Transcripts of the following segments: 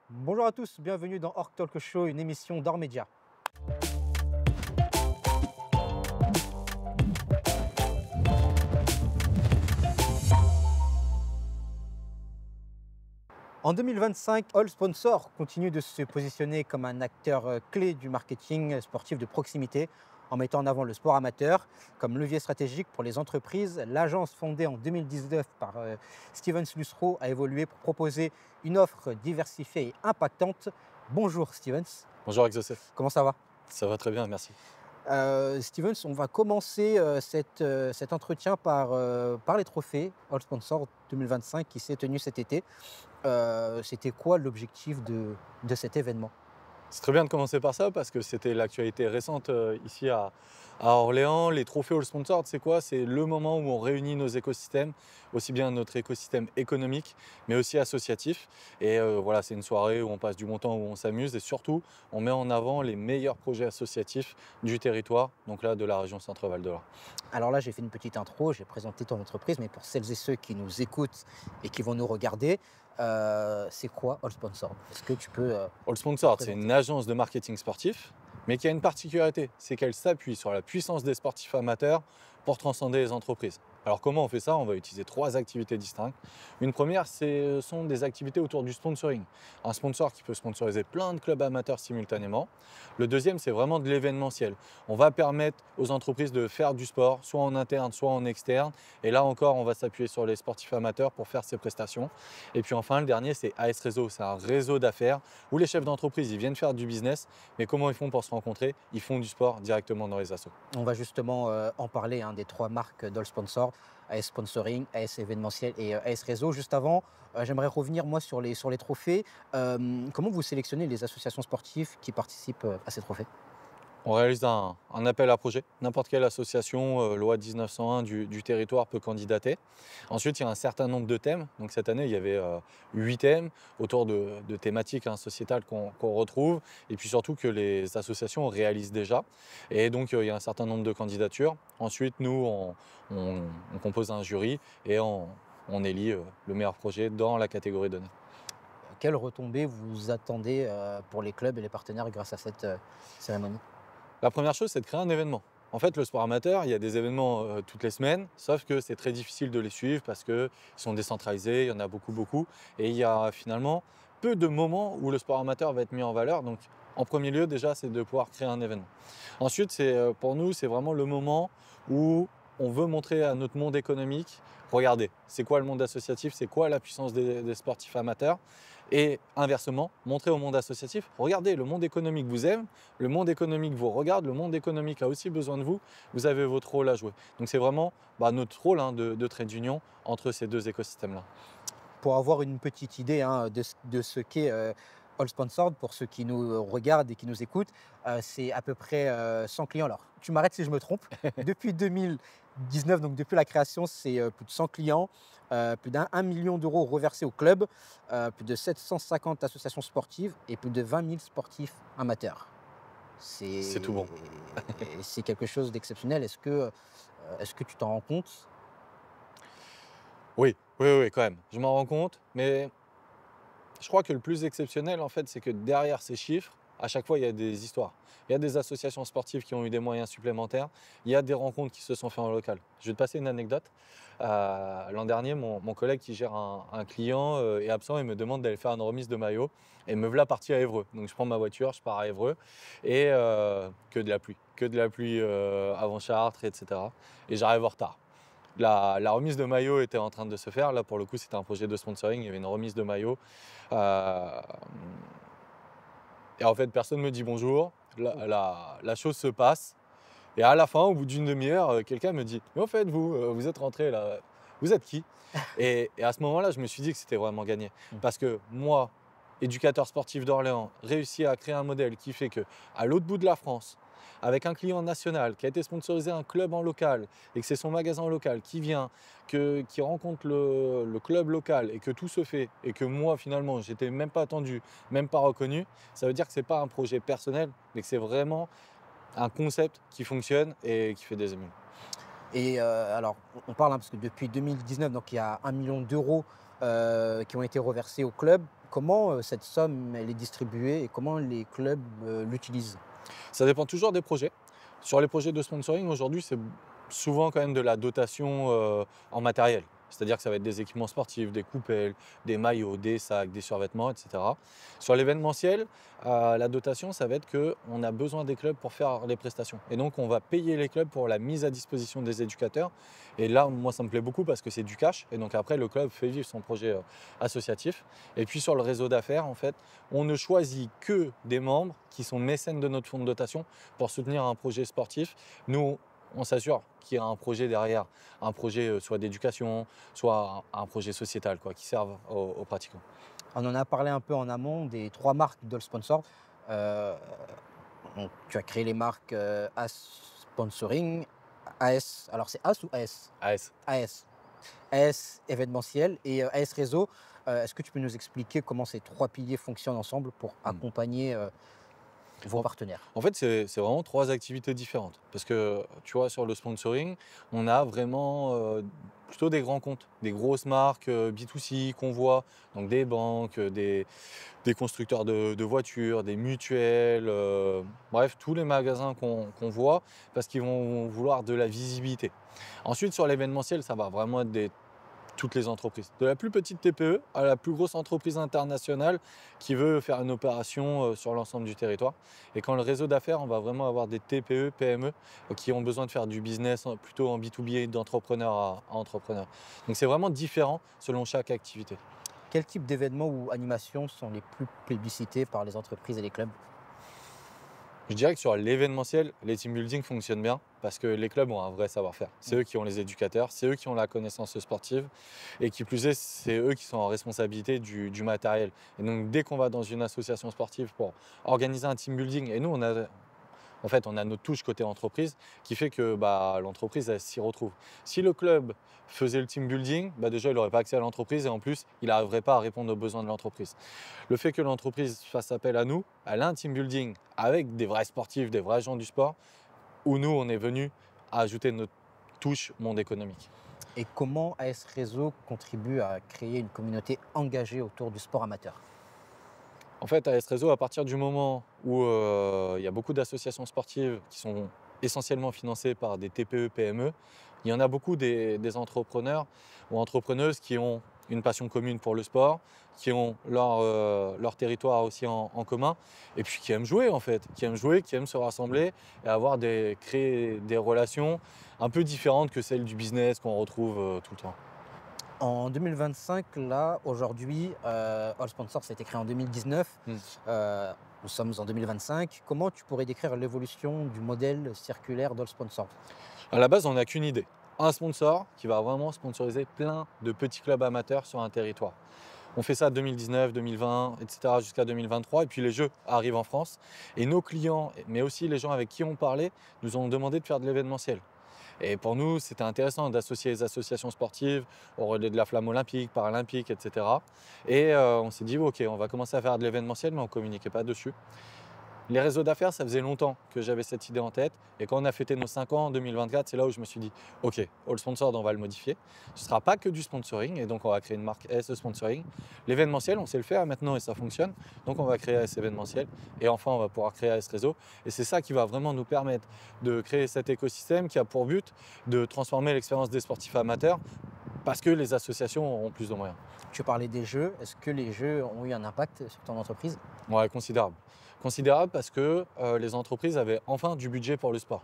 Bonjour à tous, bienvenue dans Org Talk Show, une émission d'Or Média. En 2025, All Sponsor continue de se positionner comme un acteur clé du marketing sportif de proximité en mettant en avant le sport amateur comme levier stratégique pour les entreprises. L'agence fondée en 2019 par Stevens Lusro a évolué pour proposer une offre diversifiée et impactante. Bonjour Stevens, Bonjour Exocef, comment ça va? ça va très bien, merci. Stevens, on va commencer cet entretien par les trophées All Sponsor 2025 qui s'est tenu cet été. C'était quoi l'objectif de cet événement? C'est très bien de commencer par ça parce que c'était l'actualité récente ici à Orléans. Les trophées All Sponsored, c'est quoi? C'est le moment où on réunit nos écosystèmes, aussi bien notre écosystème économique, mais aussi associatif. Et voilà, c'est une soirée où on passe du bon temps, où on s'amuse et surtout, on met en avant les meilleurs projets associatifs du territoire, donc là, de la région Centre-Val de Loire. Alors là, j'ai fait une petite intro, j'ai présenté ton entreprise, mais pour celles et ceux qui nous écoutent et qui vont nous regarder, c'est quoi All Sponsor? Est-ce que tu peux All le Sponsored, c'est présenter? une agence de marketing sportif, mais qui a une particularité, c'est qu'elle s'appuie sur la puissance des sportifs amateurs pour transcender les entreprises. Alors comment on fait ça? On va utiliser trois activités distinctes. Une première, ce sont des activités autour du sponsoring. Un sponsor qui peut sponsoriser plein de clubs amateurs simultanément. Le deuxième, c'est vraiment de l'événementiel. On va permettre aux entreprises de faire du sport, soit en interne, soit en externe. Et là encore, on va s'appuyer sur les sportifs amateurs pour faire ces prestations. Et puis enfin, le dernier, c'est AS Réseau. C'est un réseau d'affaires où les chefs d'entreprise, ils viennent faire du business, mais comment ils font pour se rencontrer? Ils font du sport directement dans les assos. On va justement en parler des trois marques d'All Sponsor, AS Sponsoring, AS Événementiel et AS Réseau. Juste avant, j'aimerais revenir moi sur les trophées. Comment vous sélectionnez les associations sportives qui participent à ces trophées? On réalise un appel à projet. N'importe quelle association, loi 1901 du territoire peut candidater. Ensuite, il y a un certain nombre de thèmes. Donc cette année, il y avait 8 thèmes autour de thématiques sociétales qu'on retrouve et puis surtout que les associations réalisent déjà. Et donc, il y a un certain nombre de candidatures. Ensuite, nous, on compose un jury et on élit le meilleur projet dans la catégorie donnée. Quelles retombées vous attendez pour les clubs et les partenaires grâce à cette cérémonie? La première chose, c'est de créer un événement. En fait, le sport amateur, il y a des événements toutes les semaines, sauf que c'est très difficile de les suivre parce qu'ils sont décentralisés, il y en a beaucoup, beaucoup. Et il y a finalement peu de moments où le sport amateur va être mis en valeur. Donc, en premier lieu, déjà, c'est de pouvoir créer un événement. Ensuite, pour nous, c'est vraiment le moment où on veut montrer à notre monde économique, regardez, c'est quoi le monde associatif, c'est quoi la puissance des sportifs amateurs. Et inversement, montrer au monde associatif, regardez, le monde économique vous aime, le monde économique vous regarde, le monde économique a aussi besoin de vous, vous avez votre rôle à jouer. Donc c'est vraiment notre rôle de trait d'union entre ces deux écosystèmes-là. Pour avoir une petite idée de ce qu'est All Sponsored, pour ceux qui nous regardent et qui nous écoutent, c'est à peu près 100 clients. Alors, tu m'arrêtes si je me trompe. Depuis 2019, donc depuis la création, c'est plus de 100 clients, plus d'1 million d'euros reversés au club, plus de 750 associations sportives et plus de 20 000 sportifs amateurs. C'est tout bon. C'est quelque chose d'exceptionnel. Est-ce que tu t'en rends compte? Oui, oui, oui, quand même. Je m'en rends compte, mais je crois que le plus exceptionnel, en fait, c'est que derrière ces chiffres, à chaque fois, il y a des histoires. Il y a des associations sportives qui ont eu des moyens supplémentaires. Il y a des rencontres qui se sont faites en local. Je vais te passer une anecdote. L'an dernier, mon collègue qui gère un client est absent et me demande d'aller faire une remise de maillot. Et me voilà parti à Évreux. Donc je prends ma voiture, je pars à Évreux. Et que de la pluie. Que de la pluie avant Chartres, etc. Et j'arrive en retard. La remise de maillot était en train de se faire. Là, pour le coup, c'était un projet de sponsoring. Il y avait une remise de maillot. Euh, et en fait, personne ne me dit bonjour. La chose se passe. Et à la fin, au bout d'une demi-heure, quelqu'un me dit: mais en fait, vous êtes rentré là. Vous êtes qui? Et à ce moment-là, je me suis dit que c'était vraiment gagné. Parce que moi, éducateur sportif d'Orléans, réussi à créer un modèle qui fait que à l'autre bout de la France, avec un client national qui a été sponsorisé un club en local et que c'est son magasin local qui vient, qui rencontre le club local et que tout se fait et que moi finalement j'étais même pas attendu, même pas reconnu, ça veut dire que c'est pas un projet personnel, mais que c'est vraiment un concept qui fonctionne et qui fait des émules. Et alors, on parle parce que depuis 2019, donc il y a 1 million d'euros qui ont été reversés au club. Comment cette somme elle est distribuée et comment les clubs l'utilisent? Ça dépend toujours des projets. Sur les projets de sponsoring, aujourd'hui, c'est souvent quand même de la dotation en matériel. C'est-à-dire que ça va être des équipements sportifs, des coupelles, des maillots, des sacs, des survêtements, etc. Sur l'événementiel, la dotation, ça va être qu'on a besoin des clubs pour faire les prestations. Et donc, on va payer les clubs pour la mise à disposition des éducateurs. Et là, moi, ça me plaît beaucoup parce que c'est du cash. Et donc, après, le club fait vivre son projet associatif. Et puis, sur le réseau d'affaires, en fait, on ne choisit que des membres qui sont mécènes de notre fonds de dotation pour soutenir un projet sportif. Nous, on s'assure qu'il y a un projet derrière, un projet soit d'éducation, soit un projet sociétal quoi, qui serve aux pratiquants. On en a parlé un peu en amont des 3 marques d'All Sponsor. Heu, donc tu as créé les marques, AS Sponsoring, AS alors c'est AS ou AS? AS. AS. AS événementiel et AS réseau. Est-ce que tu peux nous expliquer comment ces 3 piliers fonctionnent ensemble pour Mm. accompagner, vos En, partenaires? en fait, c'est vraiment trois activités différentes. Parce que, tu vois, sur le sponsoring, on a vraiment plutôt des grands comptes, des grosses marques B2C qu'on voit, donc des banques, des constructeurs de voitures, des mutuelles, bref, tous les magasins qu'on voit, parce qu'ils vont vouloir de la visibilité. Ensuite, sur l'événementiel, ça va vraiment être toutes les entreprises, de la plus petite TPE à la plus grosse entreprise internationale qui veut faire une opération sur l'ensemble du territoire. Et quand le réseau d'affaires, on va vraiment avoir des TPE, PME qui ont besoin de faire du business plutôt en B2B, d'entrepreneur à entrepreneur. Donc c'est vraiment différent selon chaque activité. Quel type d'événements ou animations sont les plus plébiscités par les entreprises et les clubs? Je dirais que sur l'événementiel, les team building fonctionnent bien parce que les clubs ont un vrai savoir-faire. C'est Mmh. eux qui ont les éducateurs, c'est eux qui ont la connaissance sportive et qui plus est, c'est eux qui sont en responsabilité du matériel. Et donc dès qu'on va dans une association sportive pour organiser un team building, et nous on a notre touche côté entreprise qui fait que l'entreprise elle s'y retrouve. Si le club faisait le team building, déjà il n'aurait pas accès à l'entreprise et en plus il n'arriverait pas à répondre aux besoins de l'entreprise. Le fait que l'entreprise fasse appel à nous, elle a un team building avec des vrais sportifs, des vrais gens du sport, où nous on est venu à ajouter notre touche monde économique. Et comment AS Réseau contribue à créer une communauté engagée autour du sport amateur? En fait, AS Réseau, à partir du moment où il y a beaucoup d'associations sportives qui sont essentiellement financées par des TPE, PME, il y en a beaucoup des entrepreneurs ou entrepreneuses qui ont une passion commune pour le sport, qui ont leur territoire aussi en commun, et puis qui aiment jouer en fait, qui aiment jouer, qui aiment se rassembler et créer des relations un peu différentes que celles du business qu'on retrouve tout le temps. En 2025, là, aujourd'hui, All Sponsor, ça a été créé en 2019. Mm. Nous sommes en 2025. Comment tu pourrais décrire l'évolution du modèle circulaire d'All Sponsor? À la base, on n'a qu'une idée. Un sponsor qui va vraiment sponsoriser plein de petits clubs amateurs sur un territoire. On fait ça 2019, 2020, etc. jusqu'à 2023. Et puis les jeux arrivent en France. Et nos clients, mais aussi les gens avec qui on parlait, nous ont demandé de faire de l'événementiel. Et pour nous, c'était intéressant d'associer les associations sportives au relais de la flamme olympique, paralympique, etc. Et on s'est dit, ok, on va commencer à faire de l'événementiel, mais on ne communiquait pas dessus. Les réseaux d'affaires, ça faisait longtemps que j'avais cette idée en tête. Et quand on a fêté nos 5 ans en 2024, c'est là où je me suis dit, OK, All Sponsored, on va le modifier. Ce ne sera pas que du sponsoring. Et donc, on va créer une marque AS Sponsoring. L'événementiel, on sait le faire maintenant et ça fonctionne. Donc, on va créer AS Événementiel. Et enfin, on va pouvoir créer AS Réseau. Et c'est ça qui va vraiment nous permettre de créer cet écosystème qui a pour but de transformer l'expérience des sportifs amateurs parce que les associations auront plus de moyens. Tu parlais des jeux. Est-ce que les jeux ont eu un impact sur ton entreprise? Ouais, considérable. Considérable parce que les entreprises avaient enfin du budget pour le sport.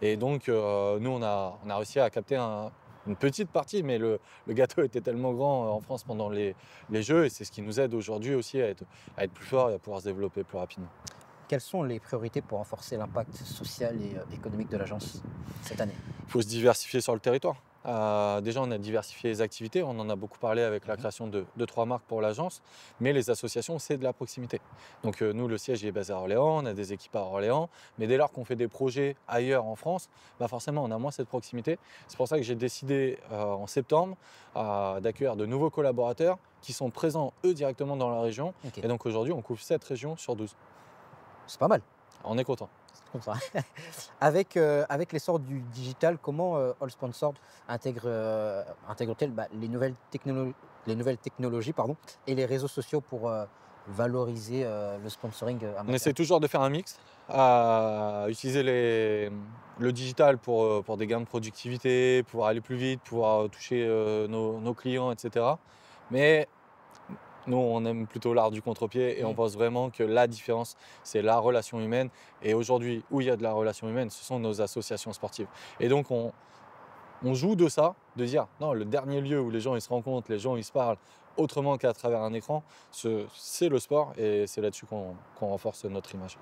Et donc, nous, on a réussi à capter une petite partie, mais le gâteau était tellement grand en France pendant les Jeux, et c'est ce qui nous aide aujourd'hui aussi à être plus fort et à pouvoir se développer plus rapidement. Quelles sont les priorités pour renforcer l'impact social et économique de l'agence cette année? Il faut se diversifier sur le territoire. Déjà, on a diversifié les activités, on en a beaucoup parlé avec la création de 3 marques pour l'agence, mais les associations, c'est de la proximité. Donc nous, le siège est basé à Orléans, on a des équipes à Orléans, mais dès lors qu'on fait des projets ailleurs en France, forcément, on a moins cette proximité. C'est pour ça que j'ai décidé en septembre d'accueillir de nouveaux collaborateurs qui sont présents, eux, directement dans la région. Ok, Et donc aujourd'hui, on couvre 7 régions sur 12. c'est pas mal. On est content. ça. Avec l'essor du digital, comment All Sponsored intègre-t-elle les nouvelles technologies pardon, et les réseaux sociaux pour valoriser le sponsoring On amateur? essaie toujours de faire un mix, à utiliser le digital pour des gains de productivité, pouvoir aller plus vite, pouvoir toucher nos clients, etc. Mais nous, on aime plutôt l'art du contre-pied et on Mm. pense vraiment que la différence, c'est la relation humaine. Et aujourd'hui, où il y a de la relation humaine, ce sont nos associations sportives. Et donc, on joue de ça, de dire, non, le dernier lieu où les gens ils se rencontrent, les gens ils se parlent autrement qu'à travers un écran, c'est le sport et c'est là-dessus qu'on renforce notre image.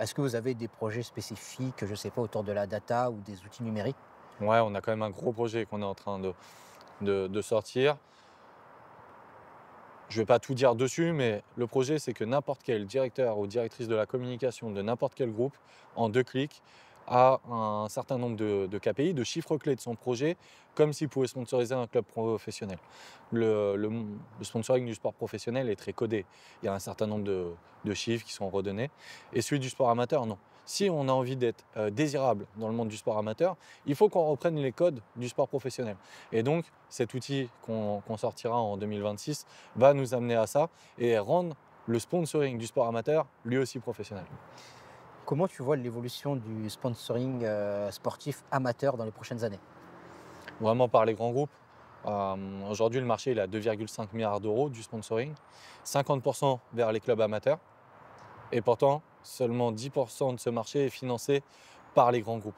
Est-ce que vous avez des projets spécifiques, je ne sais pas, autour de la data ou des outils numériques? Ouais, on a quand même un gros projet qu'on est en train de sortir. Je ne vais pas tout dire dessus, mais le projet, c'est que n'importe quel directeur ou directrice de la communication de n'importe quel groupe, en 2 clics, a un certain nombre de KPI, de chiffres clés de son projet, comme s'il pouvait sponsoriser un club professionnel. Le sponsoring du sport professionnel est très codé. Il y a un certain nombre de chiffres qui sont redonnés. Et celui du sport amateur, non. Si on a envie d'être désirable dans le monde du sport amateur, il faut qu'on reprenne les codes du sport professionnel. Et donc, cet outil qu'on sortira en 2026 va nous amener à ça et rendre le sponsoring du sport amateur lui aussi professionnel. Comment tu vois l'évolution du sponsoring sportif amateur dans les prochaines années? Vraiment par les grands groupes. Aujourd'hui, le marché il est à 2,5 milliards d'euros du sponsoring, 50% vers les clubs amateurs. Et pourtant, seulement 10% de ce marché est financé par les grands groupes.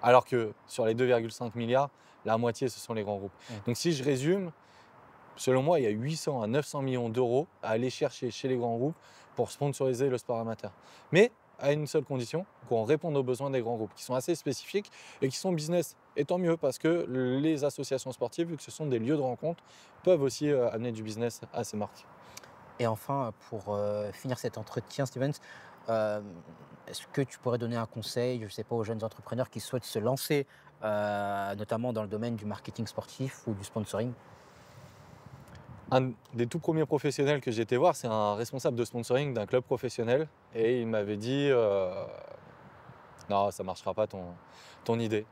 Alors que sur les 2,5 milliards, la moitié, ce sont les grands groupes. Mm. Donc si je résume, selon moi, il y a 800 à 900 millions d'euros à aller chercher chez les grands groupes pour sponsoriser le sport amateur. Mais à une seule condition, qu'on réponde aux besoins des grands groupes, qui sont assez spécifiques et qui sont business. Et tant mieux, parce que les associations sportives, vu que ce sont des lieux de rencontre, peuvent aussi amener du business à ces marques. Et enfin, pour finir cet entretien, Stevens, euh, est-ce que tu pourrais donner un conseil, je ne sais pas, aux jeunes entrepreneurs qui souhaitent se lancer, notamment dans le domaine du marketing sportif ou du sponsoring? Un des tout premiers professionnels que j'ai été voir, c'est un responsable de sponsoring d'un club professionnel. Et il m'avait dit non, ça ne marchera pas ton idée.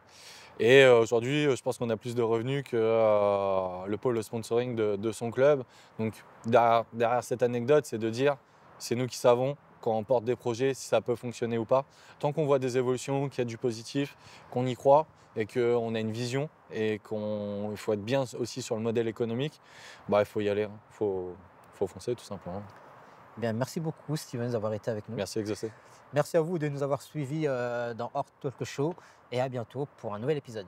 Et aujourd'hui, je pense qu'on a plus de revenus que le pôle sponsoring de son club. Donc derrière cette anecdote, c'est de dire, c'est nous qui savons quand on porte des projets si ça peut fonctionner ou pas. Tant qu'on voit des évolutions, qu'il y a du positif, qu'on y croit et qu'on a une vision et qu'il faut être bien aussi sur le modèle économique, bah, il faut y aller, hein. Faut foncer tout simplement. Bien, merci beaucoup, Stevens, d'avoir été avec nous. Merci Exaucé. Merci à vous de nous avoir suivis dans Hors Talk Show et à bientôt pour un nouvel épisode.